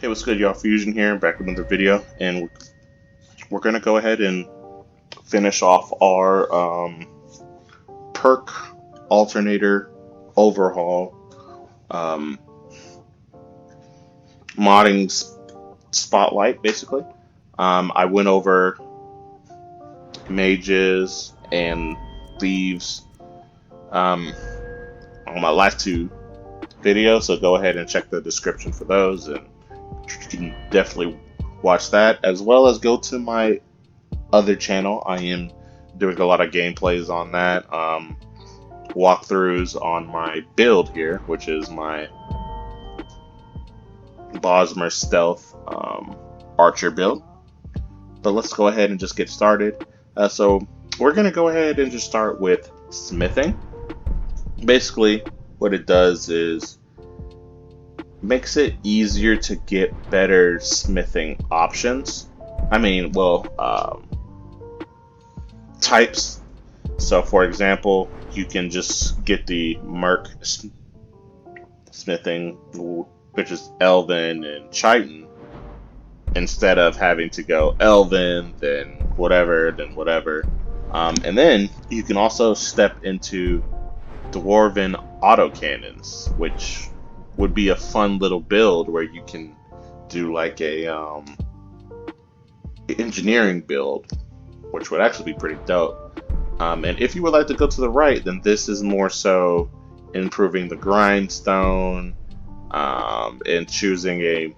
Hey, what's good, y'all? Fusion here, back with another video, and we're gonna go ahead and finish off our Perk Alternator overhaul um, modding spotlight. Basically, I went over mages and thieves um, on my last two videos, so go ahead and check the description for those, and you can definitely watch that, as well as go to my other channel. I am doing a lot of gameplays on that, walkthroughs on my build here, which is my Bosmer Stealth Archer build. But let's go ahead and just get started. So we're going to go ahead and just start with smithing. Basically, what it does is makes it easier to get better smithing options. I mean, types. So, for example, you can just get the Merc smithing, which is Elven and Chitin, instead of having to go Elven, then whatever. And then you can also step into Dwarven autocannons, which would be a fun little build where you can do like a engineering build, which would actually be pretty dope. And if you would like to go to the right, then this is more so improving the grindstone, and choosing a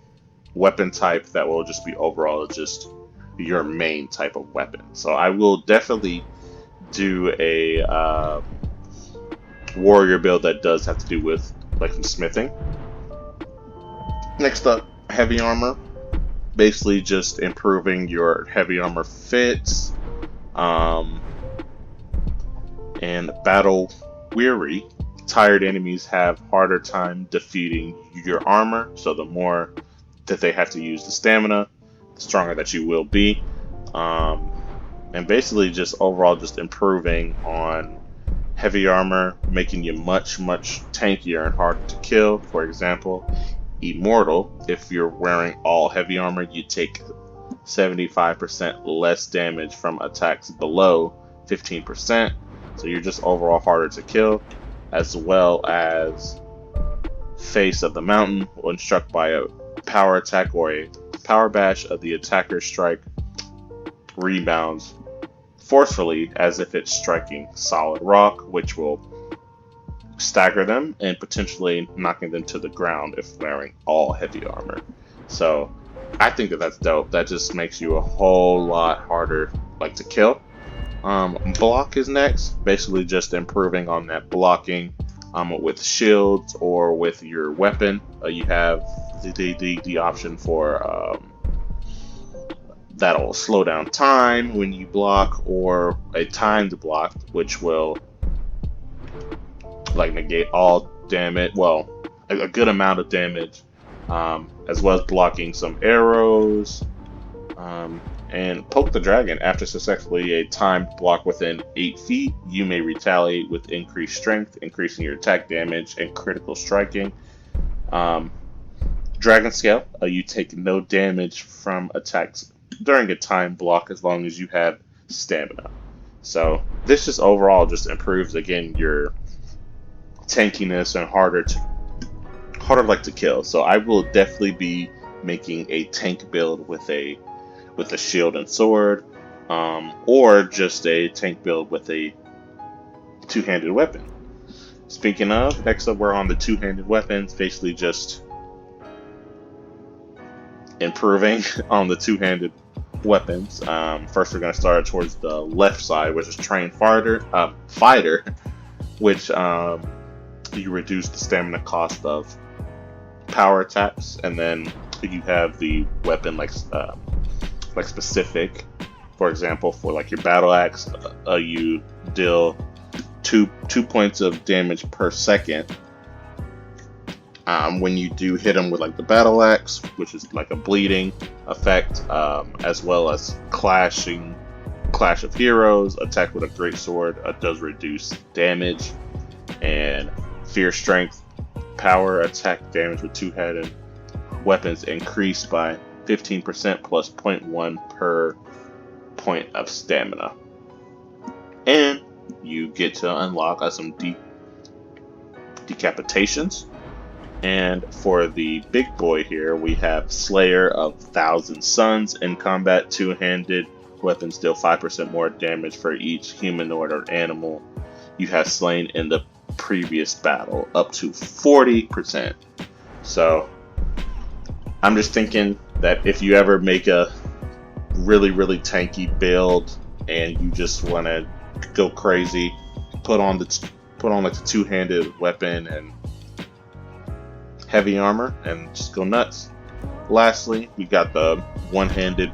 weapon type that will just be overall just your main type of weapon. So I will definitely do a warrior build that does have to do with like some smithing. Next up, heavy armor. Basically just improving your heavy armor fits, and battle weary. Tired enemies have harder time defeating your armor, so the more that they have to use the stamina, the stronger that you will be. And basically just overall just improving on heavy armor, making you much tankier and harder to kill. For example, Immortal, if you're wearing all heavy armor, you take 75% less damage from attacks below 15%, so you're just overall harder to kill, as well as Face of the Mountain. When struck by a power attack or a power bash of the attacker's strike, rebounds forcefully as if it's striking solid rock, which will stagger them and potentially knocking them to the ground if wearing all heavy armor. So I think that that's dope. That just makes you a whole lot harder to kill. Block is next. Basically just improving on that blocking with shields or with your weapon. You have the option for that'll slow down time when you block, or a timed block, which will negate all damage, well, a good amount of damage, as well as blocking some arrows, and poke the dragon. After successfully a timed block within 8 feet, you may retaliate with increased strength, increasing your attack damage and critical striking. Dragon scale, you take no damage from attacks during a timed block as long as you have stamina. So this just overall just improves again your tankiness and harder to kill. So I will definitely be making a tank build with a shield and sword, or just a tank build with a two-handed weapon. Speaking of, next up we're on the two-handed weapons, basically just improving on the two-handed weapons. First we're going to start towards the left side, which is trained fighter, which you reduce the stamina cost of power attacks, and then you have the weapon like specific. For example, for your battle axe, you deal two points of damage per second when you do hit them with the battle axe, which is a bleeding effect, as well as Clash of Heroes attack with a great sword does reduce damage, and Fear Strength power attack damage with two-handed weapons increase by 15% plus 0.1 per point of stamina. And you get to unlock some decapitations. And for the big boy here, we have Slayer of Thousand Suns. In combat, two-handed weapons deal 5% more damage for each humanoid or animal you have slain in the previous battle, up to 40%. So I'm just thinking that if you ever make a really, really tanky build and you just want to go crazy, put on like the two-handed weapon and heavy armor and just go nuts. Lastly, we got the one-handed,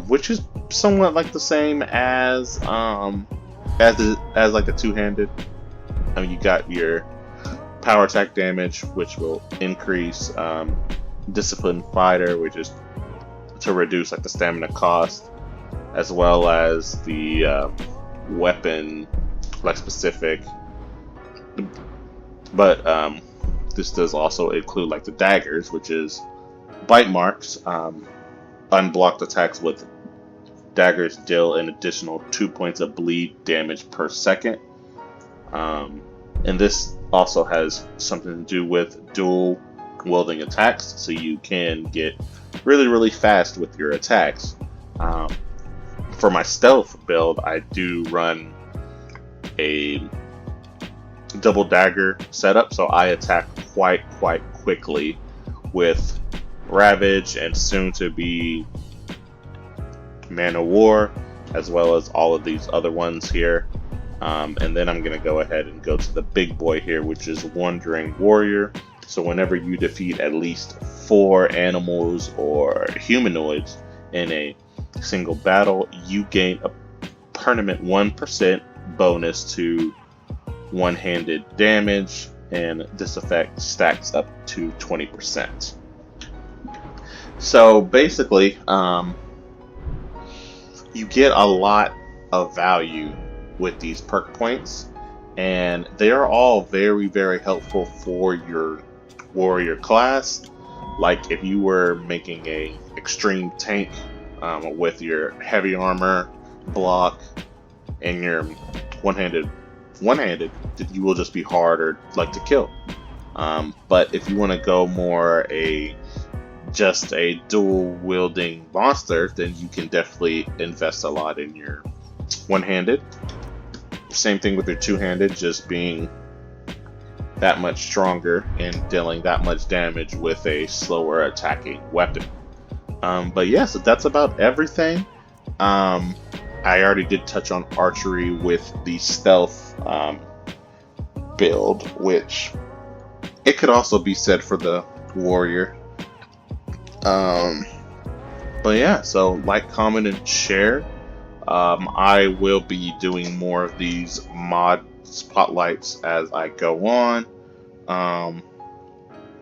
which is somewhat like the same as like the two-handed. I mean, you got your power attack damage, which will increase, discipline fighter, which is to reduce like the stamina cost, as well as the weapon like specific. But this does also include like the daggers, which is bite marks. Unblocked attacks with daggers deal an additional 2 points of bleed damage per second. And this also has something to do with dual wielding attacks, so you can get really, really fast with your attacks. For my stealth build, I do run a double dagger setup, so I attack quite quickly with Ravage and soon to be Man of War, as well as all of these other ones here. And then I'm going to go ahead and go to the big boy here, which is Ordinator-Warrior. So whenever you defeat at least 4 animals or humanoids in a single battle, you gain a permanent 1% bonus to one-handed damage, and this effect stacks up to 20%. So basically, you get a lot of value with these perk points, and they are all very, very helpful for your warrior class. Like if you were making a extreme tank with your heavy armor block and your one-handed, you will just be harder like to kill. But if you want to go more just a dual wielding monster, then you can definitely invest a lot in your one-handed. Same thing with your two-handed, just being that much stronger and dealing that much damage with a slower attacking weapon. But yeah, so that's about everything. I already did touch on archery with the stealth build, which it could also be said for the warrior. But yeah, so like, comment, and share. I will be doing more of these mod spotlights as I go on.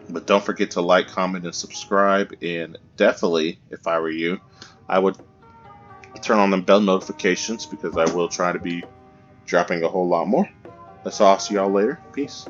But don't forget to like, comment, and subscribe. And definitely, if I were you, I would turn on the bell notifications, because I will try to be dropping a whole lot more. That's all. See y'all later. Peace.